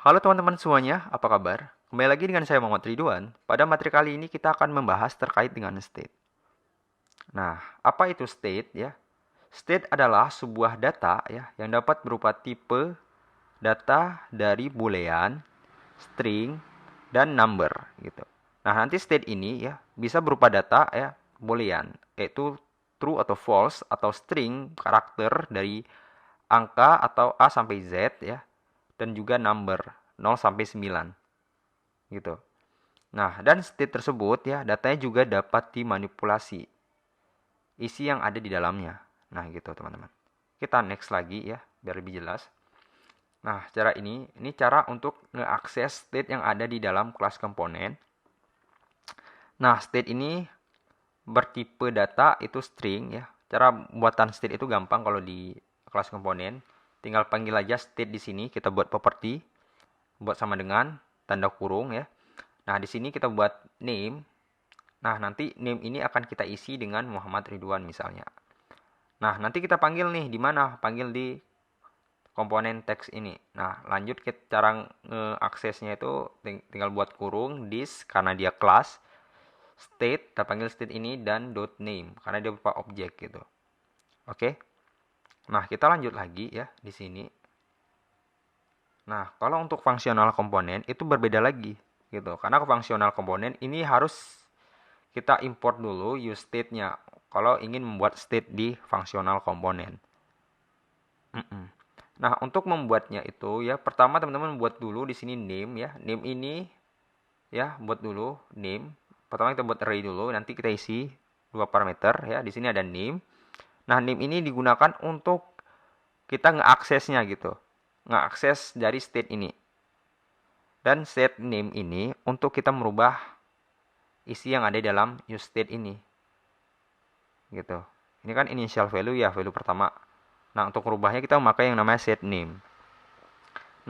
Halo teman-teman semuanya, apa kabar? Kembali lagi dengan saya Muhammad Ridwan. Pada materi kali ini kita akan membahas terkait dengan state. Nah, apa itu state ya? State adalah sebuah data ya yang dapat berupa tipe data dari boolean, string, dan number gitu. Nah, nanti state ini ya bisa berupa data ya boolean, yaitu true atau false atau string karakter dari angka atau A sampai Z ya dan juga number 0 sampai 9 gitu. Nah, dan state tersebut ya, datanya juga dapat dimanipulasi isi yang ada di dalamnya. Nah, gitu teman-teman. Kita next lagi ya, biar lebih jelas. Nah, cara ini cara untuk ngeakses state yang ada di dalam kelas komponen. Nah, state ini bertipe data itu string ya. Cara buatan state itu gampang kalau di kelas komponen. Tinggal panggil aja state di sini, kita buat property, buat sama dengan tanda kurung ya. Nah, di sini kita buat name. Nah, nanti name ini akan kita isi dengan Muhammad Ridwan misalnya. Nah, nanti kita panggil nih di mana? Panggil di komponen teks ini. Nah, lanjut ke cara aksesnya itu tinggal buat kurung this karena dia kelas, state, kita panggil state ini dan dot name karena dia berupa objek gitu. Oke. Nah, kita lanjut lagi ya di sini. Nah, kalau untuk fungsional komponen itu berbeda lagi gitu. Karena fungsional komponen ini harus kita import dulu use state-nya kalau ingin membuat state di fungsional komponen. Nah, untuk membuatnya itu ya pertama teman-teman buat dulu di sini name ya. Name ini ya buat dulu name. Pertama kita buat array dulu, nanti kita isi dua parameter ya. Di sini ada name. Nah, name ini digunakan untuk kita ngeaksesnya gitu. Ngeakses dari state ini. Dan set name ini untuk kita merubah isi yang ada dalam use state ini. Gitu. Ini kan initial value ya, value pertama. Nah, untuk merubahnya kita memakai yang namanya set name.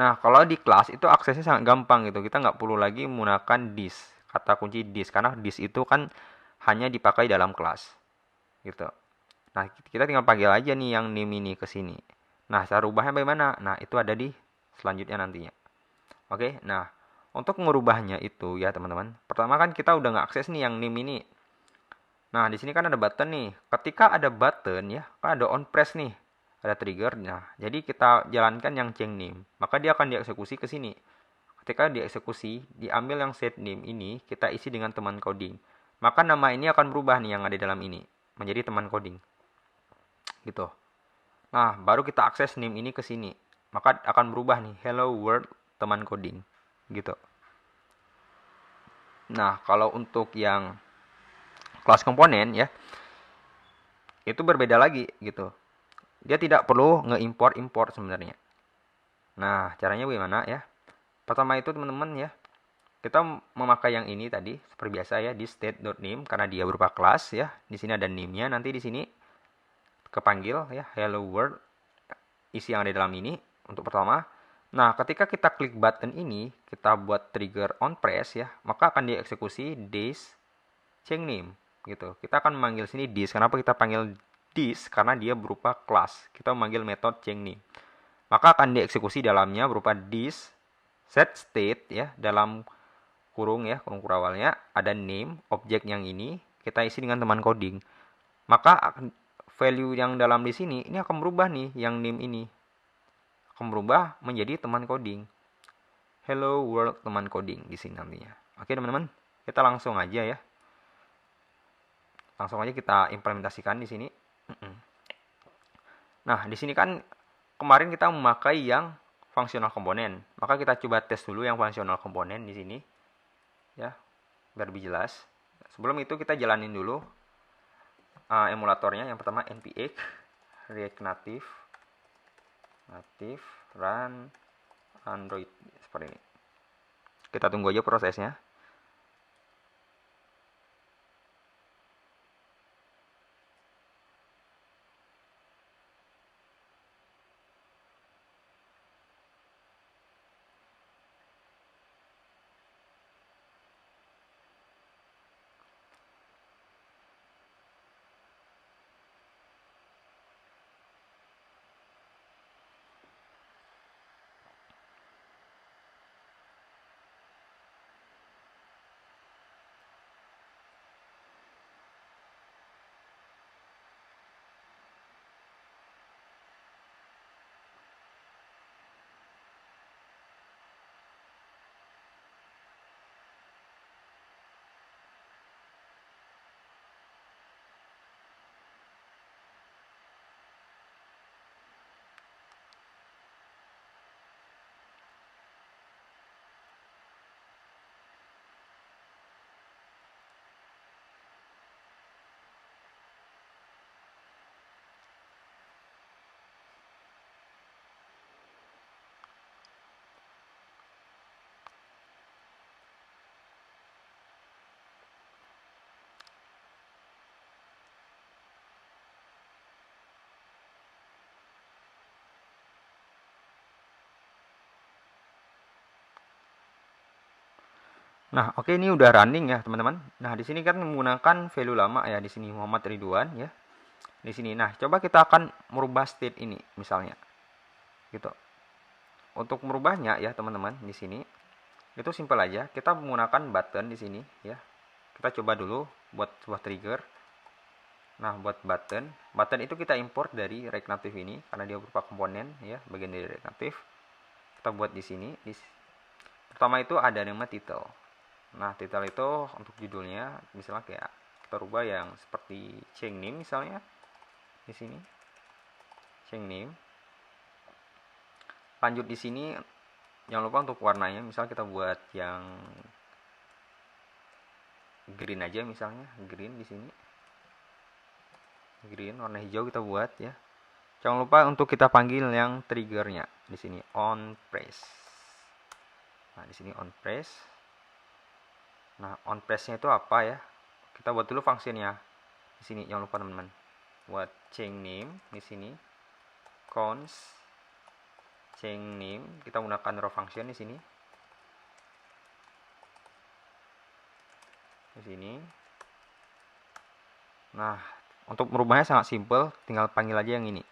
Nah, kalau di kelas itu aksesnya sangat gampang gitu. Kita nggak perlu lagi menggunakan this, kata kunci this, karena this itu kan hanya dipakai dalam kelas. Gitu. Nah, kita tinggal panggil aja nih yang name ini ke sini. Nah, cara rubahnya bagaimana? Nah, itu ada di selanjutnya nantinya. Oke, nah untuk merubahnya itu ya teman-teman. Pertama kan kita udah nggak akses nih yang name ini. Nah, di sini kan ada button nih. Ketika ada button ya, kan ada on press nih. Ada trigger. Nah, jadi kita jalankan yang change name. Maka dia akan dieksekusi ke sini. Ketika dieksekusi, diambil yang set name ini, kita isi dengan teman coding. Maka nama ini akan berubah nih yang ada dalam ini. Menjadi teman coding. Gitu. Nah, baru kita akses name ini ke sini. Maka akan berubah nih. Hello world teman coding. Gitu. Nah, kalau untuk yang kelas komponen ya, itu berbeda lagi gitu. Dia tidak perlu nge-import sebenarnya. Nah, caranya bagaimana ya? Pertama itu teman-teman ya, kita memakai yang ini tadi seperti biasa ya di state.name karena dia berupa kelas ya. Di sini ada name-nya, nanti di sini kepanggil ya hello world isi yang ada dalam ini untuk pertama. Nah, ketika kita klik button ini, kita buat trigger on press ya, maka akan dieksekusi this change name gitu. Kita akan memanggil sini this. Kenapa kita panggil this? Karena dia berupa kelas. Kita memanggil metode change name. Maka akan dieksekusi dalamnya berupa this set state ya dalam kurung ya, kurung kurawalnya ada name, objek yang ini kita isi dengan teman coding. Maka value yang dalam di sini ini akan berubah nih yang name ini. Akan berubah menjadi teman coding. Hello world teman coding di sini nantinya. Oke, teman-teman. Kita langsung aja ya. Langsung aja kita implementasikan di sini. Nah, di sini kan kemarin kita memakai yang fungsional komponen. Maka kita coba tes dulu yang fungsional komponen di sini. Ya, biar lebih jelas. Sebelum itu kita jalanin dulu emulatornya. Yang pertama npx react native run android seperti ini. Kita tunggu aja prosesnya. Nah, oke, ini udah running ya, teman-teman. Nah, di sini kan menggunakan value lama ya, di sini Muhammad Ridwan ya. Di sini. Nah, coba kita akan merubah state ini misalnya. Gitu. Untuk merubahnya ya, teman-teman, di sini itu simple aja. Kita menggunakan button di sini ya. Kita coba dulu buat sebuah trigger. Nah, buat button itu kita import dari React Native ini karena dia berupa komponen ya, bagian dari React Native. Kita buat di sini. Pertama itu ada nama title. Nah, title itu untuk judulnya misalnya kayak kita rubah yang seperti change name misalnya di sini. Change name. Lanjut di sini jangan lupa untuk warnanya, misal kita buat yang green aja misalnya, green di sini. Green warna hijau kita buat ya. Jangan lupa untuk kita panggil yang triggernya di sini on press. Nah, di sini on press. Nah, on press-nya itu apa ya? Kita buat dulu fungsinya. Di sini jangan lupa teman-teman. Buat change name di sini. Const change name, kita menggunakan raw function di sini. Di sini. Nah, untuk merubahnya sangat simple, tinggal panggil aja yang ini.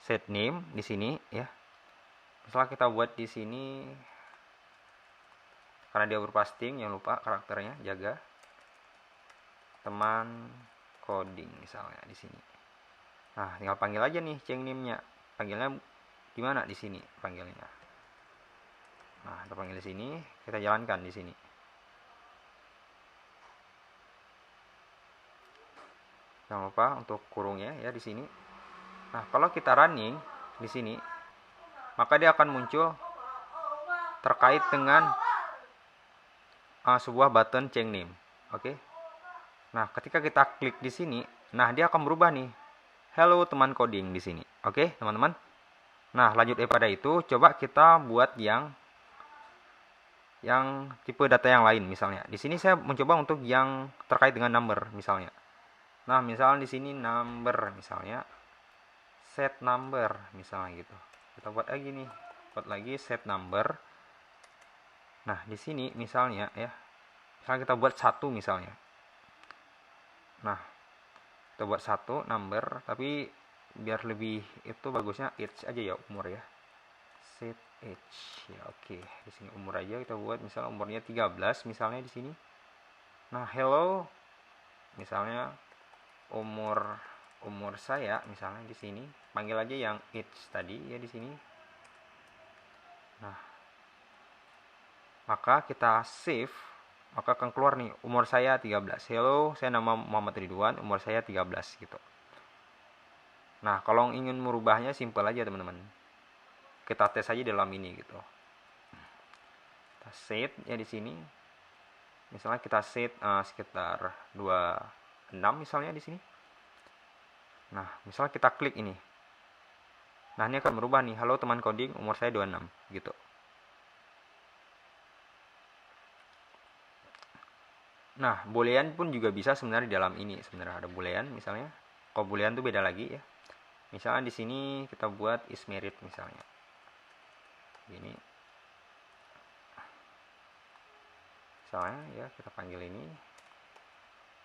Set name di sini ya. Setelah kita buat di sini karena dia berupa string, jangan lupa karakternya jaga. Teman coding misalnya di sini. Nah, tinggal panggil aja nih change name-nya. Panggilnya di mana di sini panggilnya. Nah, kita panggil di sini, kita jalankan di sini. Jangan lupa untuk kurungnya ya di sini. Nah, kalau kita running di sini, maka dia akan muncul terkait dengan sebuah button change name. Oke. Nah, ketika kita klik di sini, nah dia akan berubah nih. Hello teman coding di sini. Oke, teman-teman. Nah, lanjut daripada itu, coba kita buat yang tipe data yang lain misalnya. Di sini saya mencoba untuk yang terkait dengan number misalnya. Nah, misalnya di sini number misalnya set number misalnya gitu. Kita buat lagi nih, buat lagi set number. Nah, di sini misalnya ya. Misalnya kita buat 1 misalnya. Nah, kita buat 1 number, tapi biar lebih itu bagusnya age aja ya, umur ya. Set age. Ya, oke. Di sini umur aja kita buat misalnya umurnya 13 misalnya di sini. Nah, hello misalnya umur saya misalnya di sini, panggil aja yang age tadi ya di sini. Nah, maka kita save, maka akan keluar nih umur saya 13. Hello, saya nama Muhammad Ridwan, umur saya 13 gitu. Nah, kalau ingin merubahnya simple aja teman-teman. Kita tes aja dalam ini gitu. Kita set ya di sini. Misalnya kita set sekitar 26 misalnya di sini. Nah, misalnya kita klik ini. Nah, ini akan merubah nih. Halo teman coding, umur saya 26 gitu. Nah, boolean pun juga bisa sebenarnya di dalam ini. Sebenarnya ada boolean misalnya. Kalau boolean tuh beda lagi ya. Misalnya di sini kita buat is married misalnya. Gini. Misalnya ya, kita panggil ini.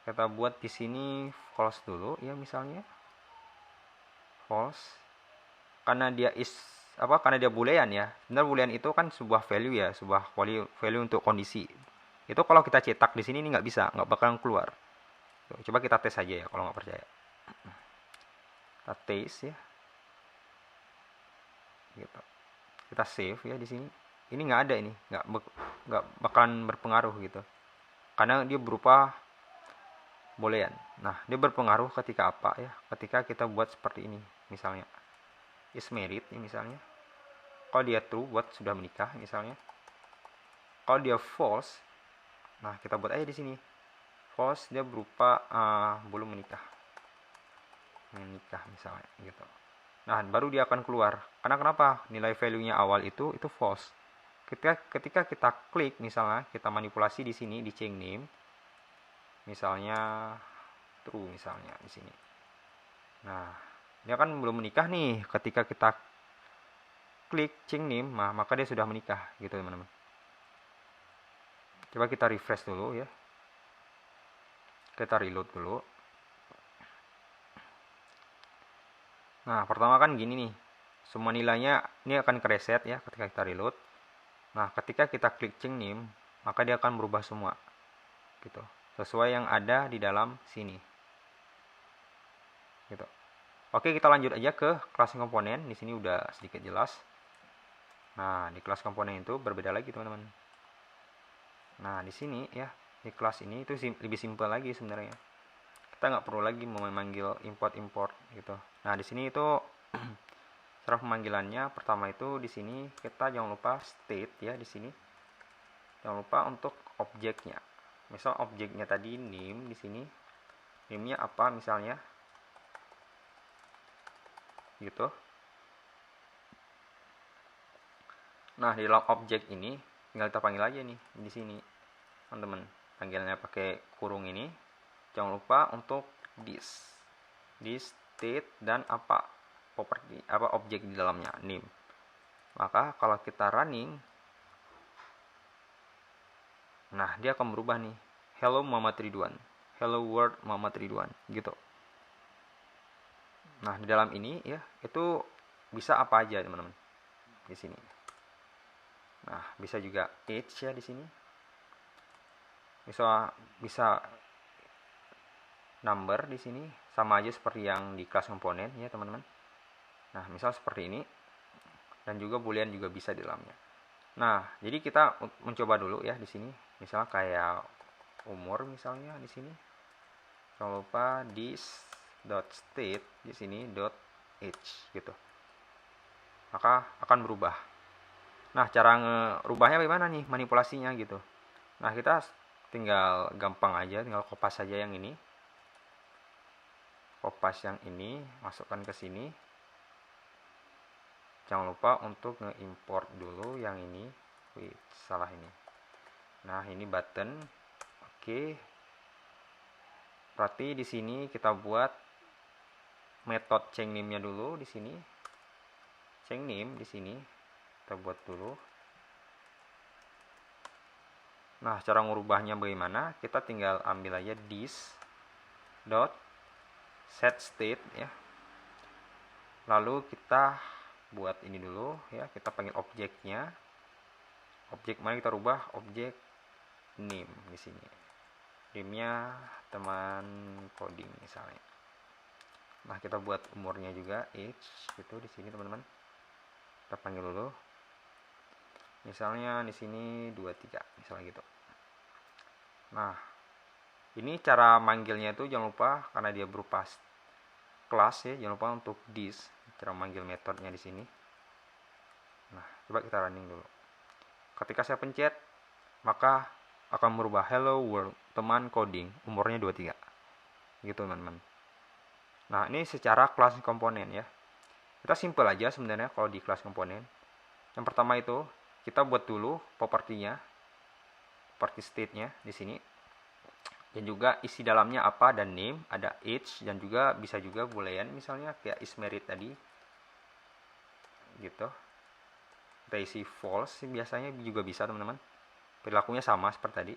Kita buat di sini false dulu ya misalnya. False. Karena dia karena dia boolean ya. Sebenarnya boolean itu kan sebuah value ya, sebuah value untuk kondisi. Itu kalau kita cetak di sini ini nggak bisa, nggak bakalan keluar. Coba kita tes aja ya kalau nggak percaya. Kita tes ya. Gitu. Kita save ya di sini. Ini nggak ada ini, nggak bakalan berpengaruh gitu. Karena dia berupa boolean. Nah, dia berpengaruh ketika apa ya? Ketika kita buat seperti ini, misalnya is married ya misalnya. Kalau dia true buat sudah menikah misalnya. Kalau dia false, nah kita buat aja di sini. False dia berupa belum menikah. Menikah misalnya gitu. Nah, baru dia akan keluar. Karena kenapa? Nilai value-nya awal itu false. Ketika kita klik misalnya, kita manipulasi di sini di change name. Misalnya true misalnya di sini. Nah, dia kan belum menikah nih. Ketika kita klik change name, maka dia sudah menikah gitu teman-teman. Coba kita refresh dulu ya. Kita reload dulu. Nah, pertama kan gini nih. Semua nilainya ini akan kereset ya ketika kita reload. Nah, ketika kita klik change name, maka dia akan berubah semua. Gitu. Sesuai yang ada di dalam sini. Gitu. Oke, kita lanjut aja ke kelas komponen. Di sini udah sedikit jelas. Nah, di kelas komponen itu berbeda lagi, teman-teman. Nah, di sini ya, di kelas ini itu lebih simpel lagi sebenarnya. Kita nggak perlu lagi memanggil import gitu. Nah, di sini itu cara pemanggilannya pertama itu di sini kita jangan lupa state ya di sini. Jangan lupa untuk objeknya. Misal objeknya tadi name di sini. Name-nya apa misalnya? Gitu. Nah, di dalam objek ini tinggal kita panggil aja nih di sini. Teman-teman, panggilannya pakai kurung ini. Jangan lupa untuk this state dan apa property apa objek di dalamnya name. Maka kalau kita running, nah dia akan berubah nih. Hello Muhammad Ridwan, hello world Muhammad Ridwan gitu. Nah, di dalam ini ya itu bisa apa aja teman-teman di sini. Nah, bisa juga age ya di sini. Bisa number di sini sama aja seperti yang di kelas komponen ya teman-teman. Nah, misal seperti ini dan juga boolean juga bisa di dalamnya. Nah, jadi kita mencoba dulu ya di sini. Misalnya kayak umur misalnya di sini. Jangan lupa this.state di sini .age gitu. Maka akan berubah. Nah, cara ngerubahnya bagaimana nih manipulasinya gitu. Nah, kita tinggal gampang aja, tinggal kopas saja yang ini. Kopas yang ini, masukkan ke sini. Jangan lupa untuk nge-import dulu yang ini. Wih, salah ini. Nah, ini button. Oke. Berarti di sini kita buat metode change name-nya dulu di sini. Change name di sini kita buat dulu. Nah, cara ngubahnya bagaimana? Kita tinggal ambil aja this dot set state ya. Lalu kita buat ini dulu ya, kita panggil objeknya. Objek mana kita rubah? Objek name di sini. Name-nya teman coding misalnya. Nah, kita buat umurnya juga age gitu di sini teman-teman. Kita panggil dulu. Misalnya di sini 23 misalnya gitu. Nah, ini cara manggilnya itu jangan lupa karena dia berupa kelas ya, jangan lupa untuk this, cara manggil metodenya di sini. Nah, coba kita running dulu. Ketika saya pencet, maka akan merubah hello world teman coding, umurnya 23. Gitu, teman-teman. Nah, ini secara kelas komponen ya. Kita simple aja sebenarnya kalau di kelas komponen. Yang pertama itu kita buat dulu propertinya, property state-nya di sini. Dan juga isi dalamnya apa dan name, ada age dan juga bisa juga boolean misalnya kayak is married tadi. Gitu. Kita isi false biasanya juga bisa, teman-teman. Perilakunya sama seperti tadi.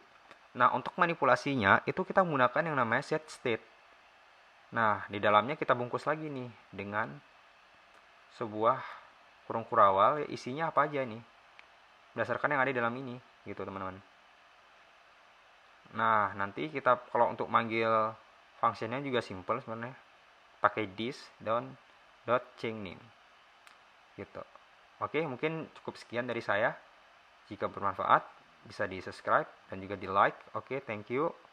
Nah, untuk manipulasinya itu kita menggunakan yang namanya set state. Nah, di dalamnya kita bungkus lagi nih dengan sebuah kurung kurawal, ya isinya apa aja nih berdasarkan yang ada di dalam ini gitu, teman-teman. Nah, nanti kita kalau untuk manggil functionnya juga simple sebenarnya, pakai this dot change name gitu. Oke, mungkin cukup sekian dari saya. Jika bermanfaat bisa di subscribe dan juga di like. Oke, thank you.